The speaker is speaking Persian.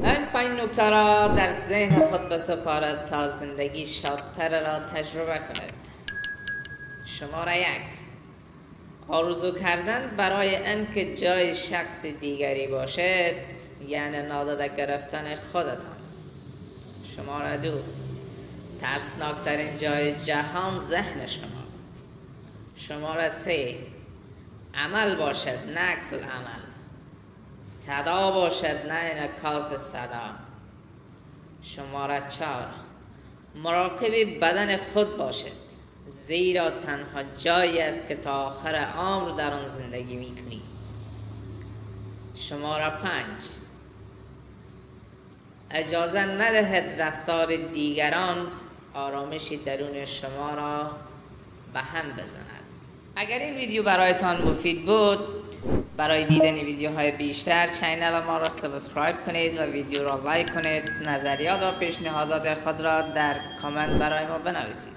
این 5 نکته را در ذهن خود بسپارید تا زندگی شادتر را تجربه کنید. شماره 1: آرزو کردن برای اینکه جای شخص دیگری باشد یعنی نادیده گرفتن خودتان. شماره 2: ترسناکترین جای جهان ذهن شماست. شماره 3: عمل باشد نه عکس العمل، صدا باشد نه انعکاس صدا. شماره 4: مراقب بدن خود باشد، زیرا تنها جایی است که تا آخر عمر در آن زندگی میکنی. شماره 5: اجازه ندهید رفتار دیگران آرامش درون شما را به هم بزند. اگر این ویدیو برایتان مفید بود، برای دیدن ویدیوهای بیشتر چینل ما را سابسکرایب کنید و ویدیو را لایک کنید. نظریات و پیشنهادات خود را در کامنت برای ما بنویسید.